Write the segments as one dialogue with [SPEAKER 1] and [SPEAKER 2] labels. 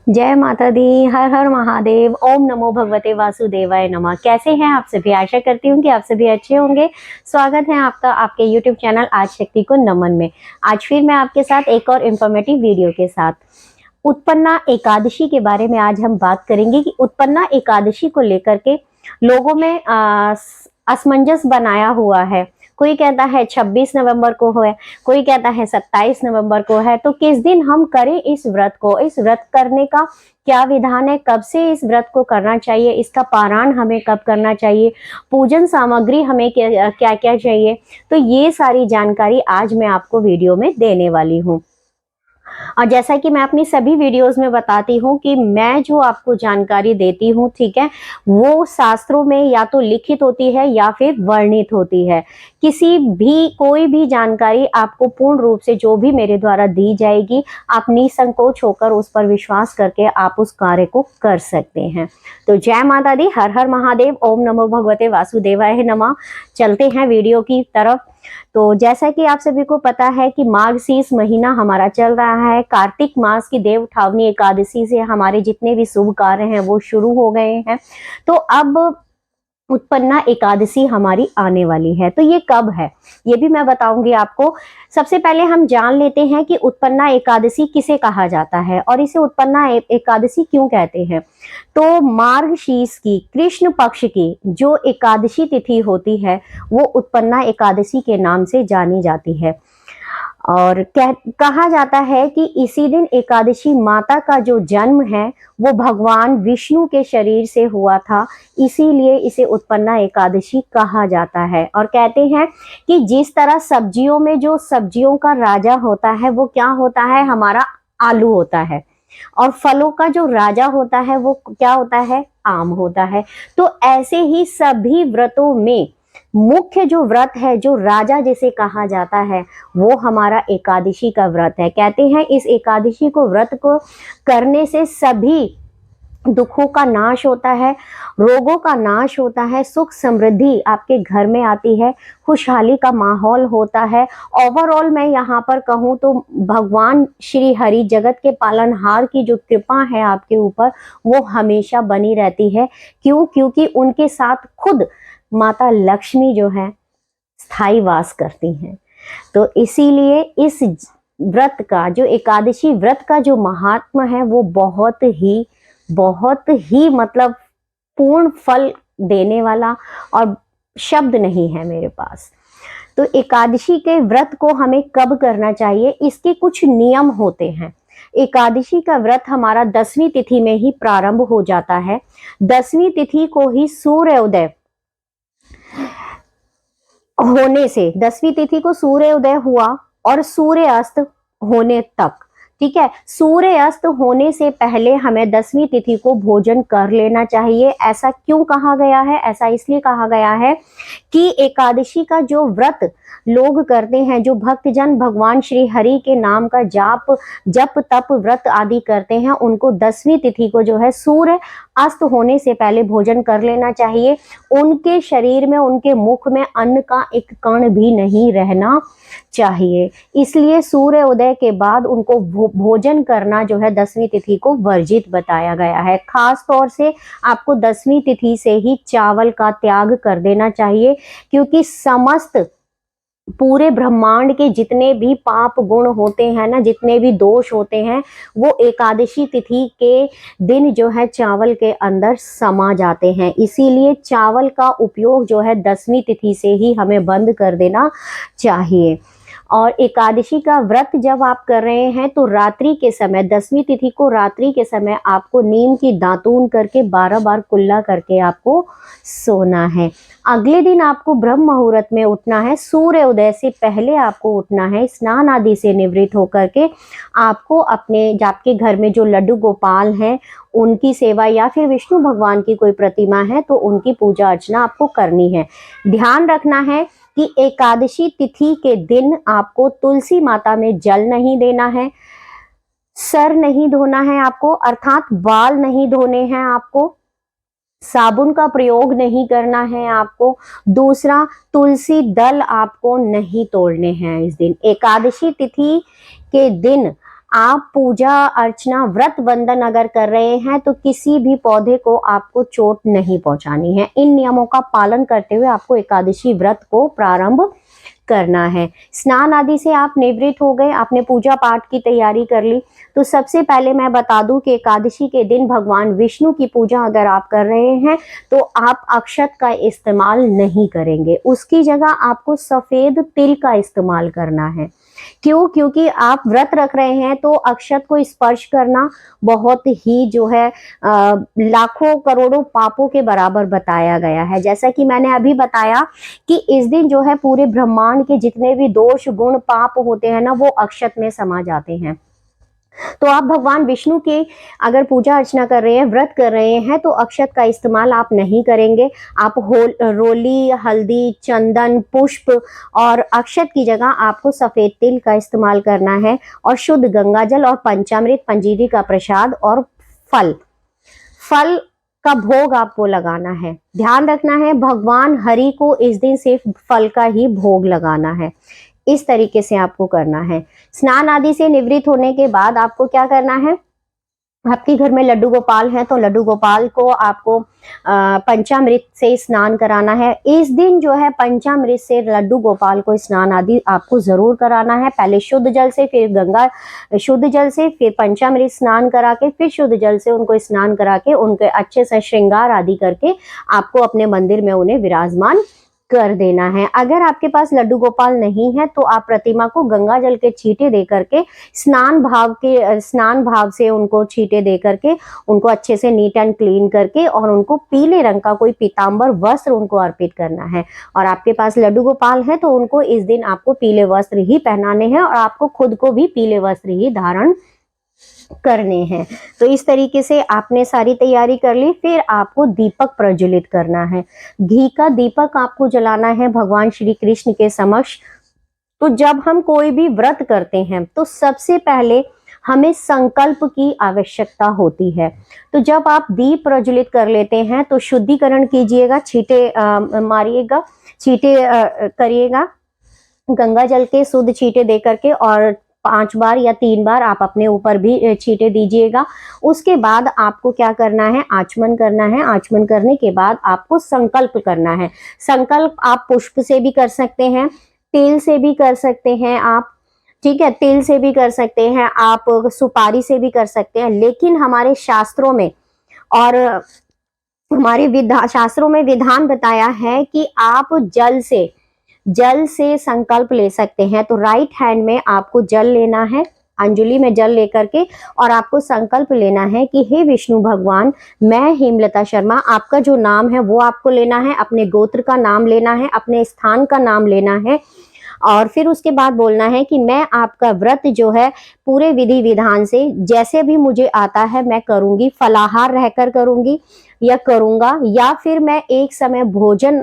[SPEAKER 1] जय माता दी। हर हर महादेव। ओम नमो भगवते वासुदेवाय नमः। कैसे हैं आप सभी? आशा करती हूँ कि आप सभी अच्छे होंगे। स्वागत है आपका आपके YouTube चैनल आज शक्ति को नमन में। आज फिर मैं आपके साथ एक और इन्फॉर्मेटिव वीडियो के साथ उत्पन्ना एकादशी के बारे में आज हम बात करेंगे कि उत्पन्ना एकादशी को लेकर के लोगों में असमंजस बनाया हुआ है। कोई कहता है 26 नवंबर को है, कोई कहता है 27 नवंबर को है। तो किस दिन हम करें इस व्रत को? इस व्रत करने का क्या विधान है? कब से इस व्रत को करना चाहिए? इसका पारायण हमें कब करना चाहिए? पूजन सामग्री हमें क्या क्या चाहिए? तो ये सारी जानकारी आज मैं आपको वीडियो में देने वाली हूँ। और जैसा कि मैं अपनी सभी वीडियोस में बताती हूँ कि मैं जो आपको जानकारी देती हूँ, ठीक है, वो शास्त्रों में या तो लिखित होती है या फिर वर्णित होती है। किसी भी कोई भी जानकारी आपको पूर्ण रूप से जो भी मेरे द्वारा दी जाएगी, आप निसंकोच होकर उस पर विश्वास करके आप उस कार्य को कर सकते हैं। तो जय माता दी। हर हर महादेव। ओम नमो भगवते वासुदेवाय नमः। चलते हैं वीडियो की तरफ। तो जैसा कि आप सभी को पता है कि मार्गशीर्ष महीना हमारा चल रहा है। कार्तिक मास की देव उठावनी एकादशी से हमारे जितने भी शुभ कार्य हैं वो शुरू हो गए हैं। तो अब उत्पन्ना एकादशी हमारी आने वाली है। तो ये कब है ये भी मैं बताऊंगी आपको। सबसे पहले हम जान लेते हैं कि उत्पन्ना एकादशी किसे कहा जाता है और इसे उत्पन्ना एकादशी क्यों कहते हैं। तो मार्गशीर्ष की कृष्ण पक्ष की जो एकादशी तिथि होती है वो उत्पन्ना एकादशी के नाम से जानी जाती है। और कहा जाता है कि इसी दिन एकादशी माता का जो जन्म है वो भगवान विष्णु के शरीर से हुआ था, इसीलिए इसे उत्पन्ना एकादशी कहा जाता है। और कहते हैं कि जिस तरह सब्जियों में जो सब्जियों का राजा होता है वो क्या होता है, हमारा आलू होता है, और फलों का जो राजा होता है वो क्या होता है, आम होता है। तो ऐसे ही सभी व्रतों में मुख्य जो व्रत है, जो राजा जिसे कहा जाता है, वो हमारा एकादशी का व्रत है। कहते हैं इस एकादशी को व्रत को करने से सभी दुखों का नाश होता है, रोगों का नाश होता है, सुख समृद्धि आपके घर में आती है, खुशहाली का माहौल होता है। ओवरऑल मैं यहाँ पर कहूँ तो भगवान श्री हरि जगत के पालनहार की जो कृपा है आपके ऊपर वो हमेशा बनी रहती है। क्यों? क्योंकि उनके साथ खुद माता लक्ष्मी जो है स्थायी वास करती हैं। तो इसीलिए इस व्रत का जो एकादशी व्रत का जो महात्मा है वो बहुत ही मतलब पूर्ण फल देने वाला और शब्द नहीं है मेरे पास। तो एकादशी के व्रत को हमें कब करना चाहिए, इसके कुछ नियम होते हैं। एकादशी का व्रत हमारा 10वीं तिथि में ही प्रारंभ हो जाता है। 10वीं तिथि को ही सूर्योदय होने से, 10वीं तिथि को सूर्य उदय हुआ और सूर्य अस्त होने तक, ठीक है, सूर्य अस्त होने से पहले हमें 10वीं तिथि को भोजन कर लेना चाहिए। ऐसा क्यों कहा गया है? ऐसा इसलिए कहा गया है कि एकादशी का जो व्रत लोग करते हैं, जो भक्तजन भगवान श्री हरि के नाम का जप तप व्रत आदि करते हैं, उनको 10वीं तिथि को जो है सूर्य अस्त होने से पहले भोजन कर लेना चाहिए। उनके शरीर में, उनके मुख में अन्न का एक कण भी नहीं रहना चाहिए। इसलिए सूर्य उदय के बाद उनको भोजन करना जो है 10वीं तिथि को वर्जित बताया गया है। खास तौर से आपको 10वीं तिथि से ही चावल का त्याग कर देना चाहिए, क्योंकि समस्त पूरे ब्रह्मांड के जितने भी पाप गुण होते हैं ना, जितने भी दोष होते हैं, वो एकादशी तिथि के दिन जो है चावल के अंदर समा जाते हैं। इसीलिए चावल का उपयोग जो है 10वीं तिथि से ही हमें बंद कर देना चाहिए। और एकादशी का व्रत जब आप कर रहे हैं तो रात्रि के समय, 10वीं तिथि को रात्रि के समय आपको नीम की दातून करके 12 बार कुल्ला करके आपको सोना है। अगले दिन आपको ब्रह्म मुहूर्त में उठना है, सूर्य उदय से पहले आपको उठना है। स्नान आदि से निवृत्त होकर के आपको आपके घर में जो लड्डू गोपाल हैं उनकी सेवा, या फिर विष्णु भगवान की कोई प्रतिमा है तो उनकी पूजा अर्चना आपको करनी है। ध्यान रखना है कि एकादशी तिथि के दिन आपको तुलसी माता में जल नहीं देना है, सर नहीं धोना है आपको, अर्थात बाल नहीं धोने हैं आपको, साबुन का प्रयोग नहीं करना है आपको। दूसरा, तुलसी दल आपको नहीं तोड़ने हैं इस दिन। एकादशी तिथि के दिन आप पूजा अर्चना व्रत बंधन अगर कर रहे हैं तो किसी भी पौधे को आपको चोट नहीं पहुंचानी है। इन नियमों का पालन करते हुए आपको एकादशी व्रत को प्रारंभ करना है। स्नान आदि से आप निवृत्त हो गए, आपने पूजा पाठ की तैयारी कर ली, तो सबसे पहले मैं बता दूं कि एकादशी के दिन भगवान विष्णु की पूजा अगर आप कर रहे हैं तो आप अक्षत का इस्तेमाल नहीं करेंगे, उसकी जगह आपको सफेद तिल का इस्तेमाल करना है। क्यों? क्योंकि आप व्रत रख रहे हैं तो अक्षत को स्पर्श करना बहुत ही जो है लाखों करोड़ों पापों के बराबर बताया गया है। जैसा कि मैंने अभी बताया कि इस दिन जो है पूरे ब्रह्मांड के जितने भी दोष गुण पाप होते हैं ना, वो अक्षत में समा जाते हैं। तो आप भगवान विष्णु की अगर पूजा अर्चना कर रहे हैं, व्रत कर रहे हैं, तो अक्षत का इस्तेमाल आप नहीं करेंगे। आप रोली, हल्दी, चंदन, पुष्प और अक्षत की जगह आपको सफेद तिल का इस्तेमाल करना है और शुद्ध गंगाजल और पंचामृत, पंजीरी का प्रसाद और फल का भोग आपको लगाना है। ध्यान रखना है भगवान हरि को इस दिन सिर्फ फल का ही भोग लगाना है। इस तरीके से आपको करना है। स्नान आदि से निवृत्त होने के बाद आपको क्या करना है, आपके घर में लड्डू गोपाल हैं तो लड्डू गोपाल को आपको पंचामृत से स्नान कराना है। इस दिन जो है पंचामृत से लड्डू गोपाल को स्नान आदि आपको जरूर कराना है। पहले शुद्ध जल से, फिर गंगा शुद्ध जल से, फिर पंचामृत स्नान करा के, फिर शुद्ध जल से उनको स्नान करा के उनके अच्छे से श्रृंगार आदि करके आपको अपने मंदिर में उन्हें विराजमान कर देना है। अगर आपके पास लड्डू गोपाल नहीं है तो आप प्रतिमा को गंगा जल के छींटे दे करके स्नान भाव से उनको छींटे दे करके उनको अच्छे से नीट एंड क्लीन करके और उनको पीले रंग का कोई पीतांबर वस्त्र उनको अर्पित करना है। और आपके पास लड्डू गोपाल है तो उनको इस दिन आपको पीले वस्त्र ही पहनाने हैं और आपको खुद को भी पीले वस्त्र ही धारण करने हैं। तो इस तरीके से आपने सारी तैयारी कर ली। फिर आपको दीपक प्रज्वलित करना है। घी का दीपक आपको जलाना है भगवान श्री कृष्ण के समक्ष। तो जब हम कोई भी व्रत करते हैं तो सबसे पहले हमें संकल्प की आवश्यकता होती है। तो जब आप दीप प्रज्वलित कर लेते हैं तो शुद्धिकरण कीजिएगा, छींटे मारिएगा, छींटे करिएगा गंगा जल के शुद्ध छींटे दे करके और 5 बार या 3 बार आप अपने ऊपर भी छींटे दीजिएगा। उसके बाद आपको क्या करना है, आचमन करना है। आचमन करने के बाद आपको संकल्प करना है। संकल्प आप पुष्प से भी कर सकते हैं, तेल से भी कर सकते हैं आप, ठीक है, तिल से भी कर सकते हैं आप, सुपारी से भी कर सकते हैं। लेकिन हमारे शास्त्रों में और हमारे शास्त्रों में विधान बताया है कि आप जल से संकल्प ले सकते हैं। तो राइट हैंड में आपको जल लेना है, अंजलि में जल लेकर के, और आपको संकल्प लेना है कि हे विष्णु भगवान, मैं हेमलता शर्मा, आपका जो नाम है वो आपको लेना है, अपने गोत्र का नाम लेना है, अपने स्थान का नाम लेना है और फिर उसके बाद बोलना है कि मैं आपका व्रत जो है पूरे विधि विधान से जैसे भी मुझे आता है मैं करूंगी, फलाहार रहकर करूंगी या करूंगा, या फिर मैं एक समय भोजन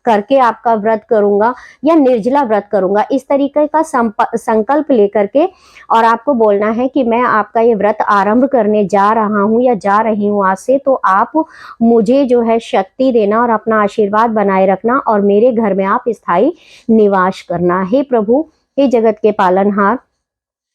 [SPEAKER 1] करके आपका व्रत करूंगा या निर्जला व्रत करूंगा। इस तरीके का संकल्प लेकर के और आपको बोलना है कि मैं आपका ये व्रत आरंभ करने जा रहा हूं या जा रही हूं आज से, तो आप मुझे जो है शक्ति देना और अपना आशीर्वाद बनाए रखना और मेरे घर में आप स्थायी निवास करना। हे प्रभु, हे जगत के पालनहार,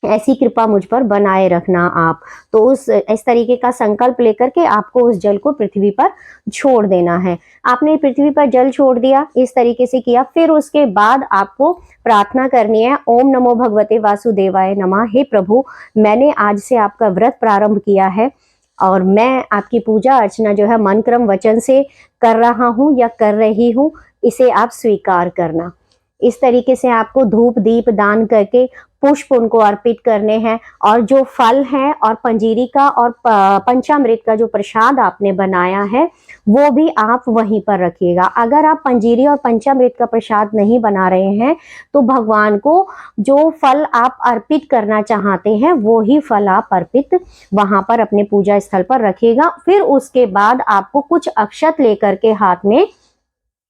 [SPEAKER 1] ऐसी कृपा मुझ पर बनाए रखना आप। तो इस तरीके का संकल्प लेकर के आपको उस जल को पृथ्वी पर छोड़ देना है। आपने पृथ्वी पर जल छोड़ दिया, इस तरीके से किया। फिर उसके बाद आपको प्रार्थना करनी है, ओम नमो भगवते वासुदेवाय नमः। हे प्रभु, मैंने आज से आपका व्रत प्रारंभ किया है और मैं आपकी पूजा अर्चना जो है मन क्रम वचन से कर रहा हूँ या कर रही हूँ, इसे आप स्वीकार करना। इस तरीके से आपको धूप दीप दान करके पुष्प उनको अर्पित करने हैं और जो फल है और पंजीरी का और पंचामृत का जो प्रसाद आपने बनाया है वो भी आप वहीं पर रखिएगा। अगर आप पंजीरी और पंचामृत का प्रसाद नहीं बना रहे हैं तो भगवान को जो फल आप अर्पित करना चाहते हैं वो ही फल आप अर्पित वहां पर अपने पूजा स्थल पर रखिएगा। फिर उसके बाद आपको कुछ अक्षत लेकर के हाथ में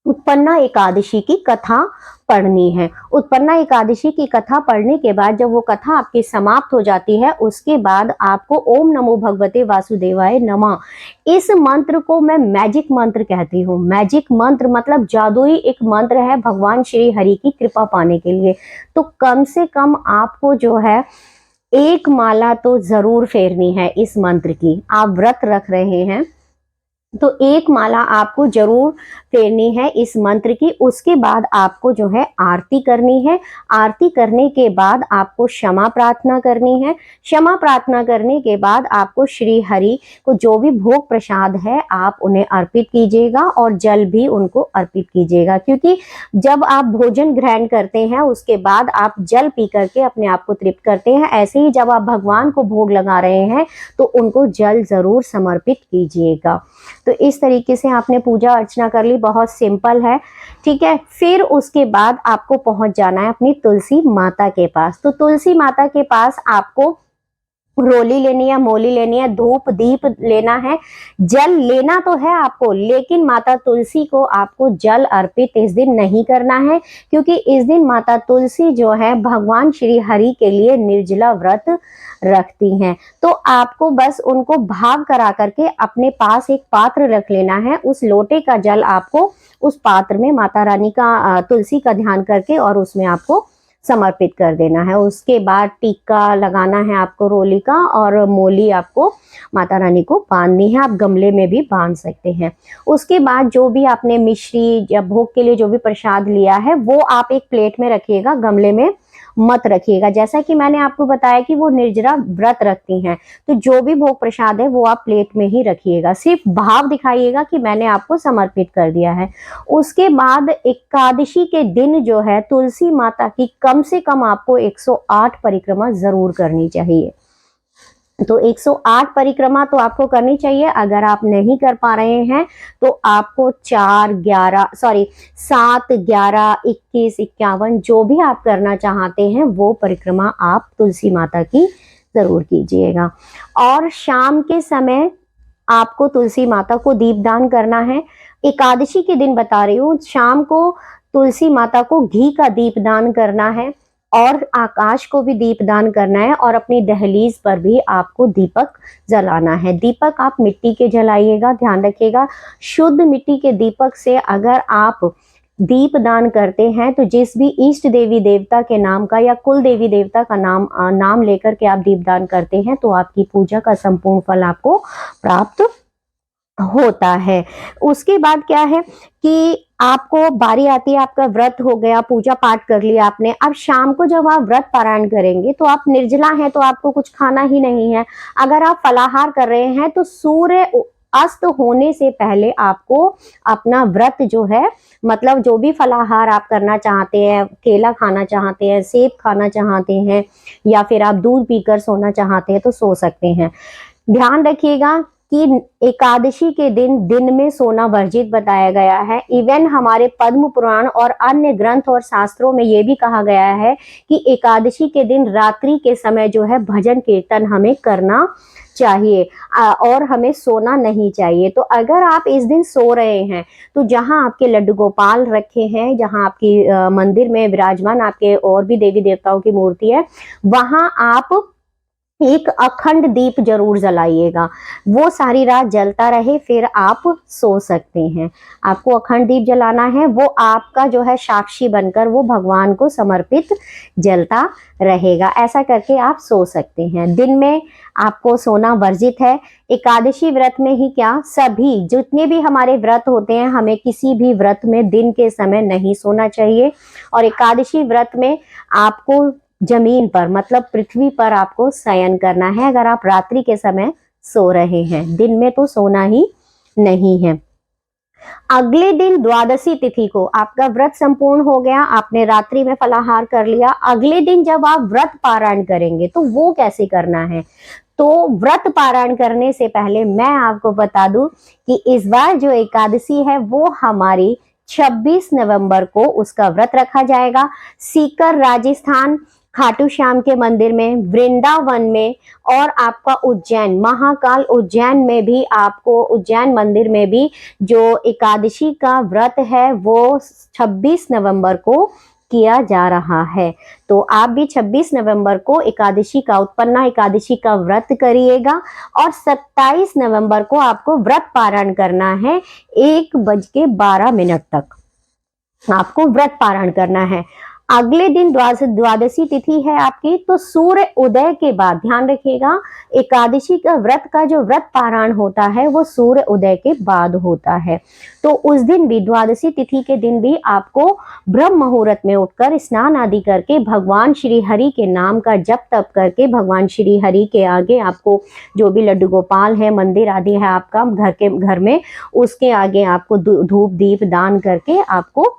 [SPEAKER 1] उत्पन्ना एकादशी की कथा पढ़नी है। उत्पन्ना एकादशी की कथा पढ़ने के बाद जब वो कथा आपकी समाप्त हो जाती है उसके बाद आपको ओम नमो भगवते वासुदेवाय नमः, इस मंत्र को मैं मैजिक मंत्र कहती हूँ। मैजिक मंत्र मतलब जादुई एक मंत्र है भगवान श्री हरि की कृपा पाने के लिए। तो कम से कम आपको जो है एक माला तो जरूर फेरनी है इस मंत्र की। आप व्रत रख रहे हैं तो एक माला आपको जरूर फेरनी है इस मंत्र की। उसके बाद आपको जो है आरती करनी है। आरती करने के बाद आपको क्षमा प्रार्थना करनी है। क्षमा प्रार्थना करने के बाद आपको श्री हरि को जो भी भोग प्रसाद है आप उन्हें अर्पित कीजिएगा और जल भी उनको अर्पित कीजिएगा, क्योंकि जब आप भोजन ग्रहण करते हैं उसके बाद आप जल पी करके अपने आप को तृप्त करते हैं। ऐसे ही जब आप भगवान को भोग लगा रहे हैं तो उनको जल जरूर समर्पित कीजिएगा। तो इस तरीके से आपने पूजा अर्चना कर ली, बहुत सिंपल है। ठीक है, फिर उसके बाद आपको पहुंच जाना है अपनी तुलसी माता के पास। तो तुलसी माता के पास आपको रोली लेनी है, मोली लेनी है, धूप दीप लेना है। जल लेना तो है आपको, लेकिन माता तुलसी को आपको जल अर्पित इस दिन नहीं करना है, क्योंकि इस दिन माता तुलसी जो है भगवान श्री हरि के लिए निर्जला व्रत रखती हैं। तो आपको बस उनको भाग करा करके अपने पास एक पात्र रख लेना है। उस लोटे का जल आपको उस पात्र में माता रानी का तुलसी का ध्यान करके और उसमें आपको समर्पित कर देना है। उसके बाद टीका लगाना है आपको रोली का, और मोली आपको माता रानी को बांधनी है। आप गमले में भी बांध सकते हैं। उसके बाद जो भी आपने मिश्री या भोग के लिए जो भी प्रसाद लिया है वो आप एक प्लेट में रखिएगा, गमले में मत रखिएगा। जैसा कि मैंने आपको बताया कि वो निर्जला व्रत रखती हैं, तो जो भी भोग प्रसाद है वो आप प्लेट में ही रखिएगा। सिर्फ भाव दिखाइएगा कि मैंने आपको समर्पित कर दिया है। उसके बाद एकादशी के दिन जो है तुलसी माता की कम से कम आपको 108 परिक्रमा जरूर करनी चाहिए। तो 108 परिक्रमा तो आपको करनी चाहिए। अगर आप नहीं कर पा रहे हैं तो आपको 7, 11, 21, 51 जो भी आप करना चाहते हैं वो परिक्रमा आप तुलसी माता की जरूर कीजिएगा। और शाम के समय आपको तुलसी माता को दीपदान करना है। एकादशी के दिन बता रही हूँ, शाम को तुलसी माता को घी का दीपदान करना है और आकाश को भी दीपदान करना है, और अपनी दहलीज पर भी आपको दीपक जलाना है। दीपक आप मिट्टी के जलाइएगा, ध्यान रखिएगा। शुद्ध मिट्टी के दीपक से अगर आप दीप दान करते हैं तो जिस भी इष्ट देवी देवता के नाम का या कुल देवी देवता का नाम लेकर के आप दीप दान करते हैं तो आपकी पूजा का संपूर्ण फल आपको प्राप्त होता है। उसके बाद क्या है कि आपको बारी आती है, आपका व्रत हो गया, पूजा पाठ कर लिया आपने। अब शाम को जब आप व्रत पारायण करेंगे तो आप निर्जला हैं तो आपको कुछ खाना ही नहीं है। अगर आप फलाहार कर रहे हैं तो सूर्य अस्त होने से पहले आपको अपना व्रत जो है, मतलब जो भी फलाहार आप करना चाहते हैं, केला खाना चाहते हैं, सेब खाना चाहते हैं, या फिर आप दूध पीकर सोना चाहते हैं तो सो सकते हैं। ध्यान रखिएगा कि एकादशी के दिन में सोना वर्जित बताया गया है। इवन हमारे पद्म पुराण और अन्य ग्रंथ और शास्त्रों में यह भी कहा गया है कि एकादशी के दिन रात्रि के समय जो है भजन कीर्तन हमें करना चाहिए और हमें सोना नहीं चाहिए। तो अगर आप इस दिन सो रहे हैं तो जहां आपके लड्डू गोपाल रखे हैं, जहां आपकी मंदिर में विराजमान आपके और भी देवी देवताओं की मूर्ति है, वहां आप एक अखंड दीप जरूर जलाइएगा। वो सारी रात जलता रहे, फिर आप सो सकते हैं। आपको अखंड दीप जलाना है, वो आपका जो है साक्षी बनकर वो भगवान को समर्पित जलता रहेगा। ऐसा करके आप सो सकते हैं। दिन में आपको सोना वर्जित है। एकादशी व्रत में ही क्या, सभी जितने भी हमारे व्रत होते हैं, हमें किसी भी व्रत में दिन के समय नहीं सोना चाहिए। और एकादशी व्रत में आपको जमीन पर, मतलब पृथ्वी पर आपको शयन करना है अगर आप रात्रि के समय सो रहे हैं। दिन में तो सोना ही नहीं है। अगले दिन द्वादशी तिथि को आपका व्रत संपूर्ण हो गया, आपने रात्रि में फलाहार कर लिया। अगले दिन जब आप व्रत पारायण करेंगे तो वो कैसे करना है, तो व्रत पारायण करने से पहले मैं आपको बता दूं कि इस बार जो एकादशी है वो हमारी 26 नवंबर को उसका व्रत रखा जाएगा। सीकर राजस्थान खाटू श्याम के मंदिर में, वृंदावन में, और आपका उज्जैन महाकाल उज्जैन में भी, आपको उज्जैन मंदिर में भी जो एकादशी का व्रत है वो 26 नवंबर को किया जा रहा है। तो आप भी 26 नवंबर को एकादशी का, उत्पन्ना एकादशी का व्रत करिएगा। और 27 नवंबर को आपको व्रत पारायण करना है। 1:12 तक आपको व्रत पारायण करना है। अगले दिन द्वादशी तिथि है आपकी, तो सूर्य उदय के बाद, ध्यान रखिएगा, एकादशी का व्रत का जो व्रत पारायण होता है वो सूर्य उदय के बाद होता है। तो उस दिन भी, द्वादशी तिथि के दिन भी आपको ब्रह्म मुहूर्त में उठकर स्नान आदि करके भगवान श्री हरि के नाम का जप तप करके, भगवान श्री हरि के आगे आपको जो भी लड्डू गोपाल है, मंदिर आदि है आपका घर में, उसके आगे आपको धूप दीप दान करके आपको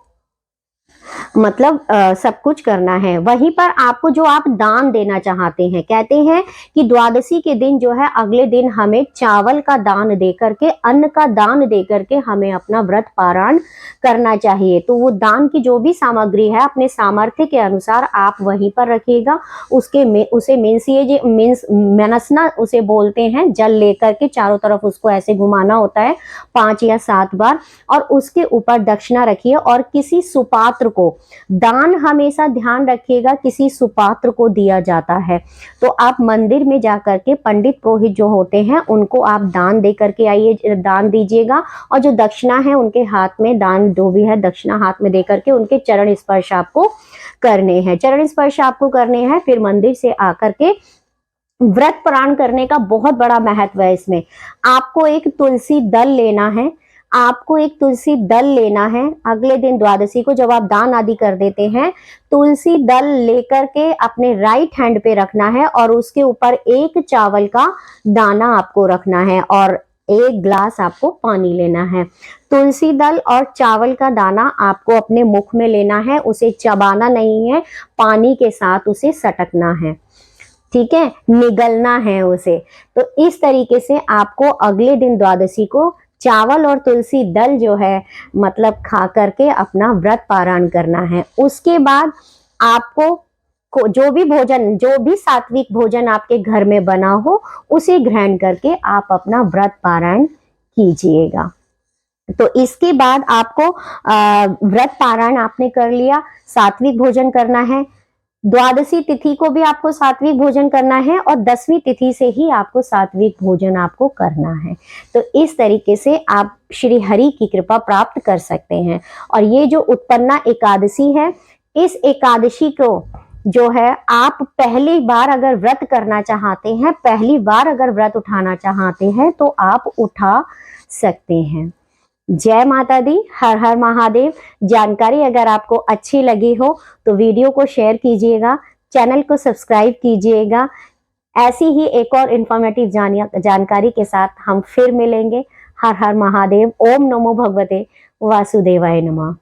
[SPEAKER 1] मतलब सब कुछ करना है। वहीं पर आपको जो आप दान देना चाहते हैं, कहते हैं कि द्वादशी के दिन जो है, अगले दिन हमें चावल का दान दे करके, अन्न का दान दे करके हमें अपना व्रत पारायण करना चाहिए। तो वो दान की जो भी सामग्री है अपने सामर्थ्य के अनुसार आप वहीं पर रखिएगा। उसे मनसना उसे बोलते हैं, जल लेकर के चारों तरफ उसको ऐसे घुमाना होता है 5 या 7 बार, और उसके ऊपर दक्षिणा रखिए। और किसी सुपात्र को दान, हमेशा ध्यान रखिएगा, किसी सुपात्र को दिया जाता है। तो आप मंदिर में जाकर के पंडित पुरोहित जो होते हैं उनको आप दान दे करके आइए, दान दीजिएगा। और जो दक्षिणा है उनके हाथ में, दान जो भी है दक्षिणा हाथ में दे करके उनके चरण स्पर्श आपको करने हैं, चरण स्पर्श आपको करने हैं। फिर मंदिर से आकर के व्रत पारायण करने का बहुत बड़ा महत्व है इसमें। आपको एक तुलसी दल लेना है, आपको एक तुलसी दल लेना है। अगले दिन द्वादशी को जब आप दान आदि कर देते हैं, तुलसी दल लेकर के अपने राइट हैंड पे रखना है और उसके ऊपर एक चावल का दाना आपको रखना है और 1 ग्लास आपको पानी लेना है। तुलसी दल और चावल का दाना आपको अपने मुख में लेना है, उसे चबाना नहीं है, पानी के साथ उसे सटकना है, ठीक है, निगलना है उसे। तो इस तरीके से आपको अगले दिन द्वादशी को चावल और तुलसी दल जो है मतलब खा करके अपना व्रत पारायण करना है। उसके बाद आपको जो भी भोजन, जो भी सात्विक भोजन आपके घर में बना हो उसे ग्रहण करके आप अपना व्रत पारायण कीजिएगा। तो इसके बाद आपको व्रत पारायण आपने कर लिया, सात्विक भोजन करना है। द्वादशी तिथि को भी आपको सात्विक भोजन करना है और 10वीं तिथि से ही आपको सात्विक भोजन आपको करना है। तो इस तरीके से आप श्री हरि की कृपा प्राप्त कर सकते हैं। और ये जो उत्पन्ना एकादशी है, इस एकादशी को जो है आप पहली बार अगर व्रत करना चाहते हैं, पहली बार अगर व्रत उठाना चाहते हैं तो आप उठा सकते हैं। जय माता दी, हर हर महादेव। जानकारी अगर आपको अच्छी लगी हो तो वीडियो को शेयर कीजिएगा, चैनल को सब्सक्राइब कीजिएगा। ऐसी ही एक और इंफॉर्मेटिव जानकारी के साथ हम फिर मिलेंगे। हर हर महादेव। ओम नमो भगवते वासुदेवाय नमः।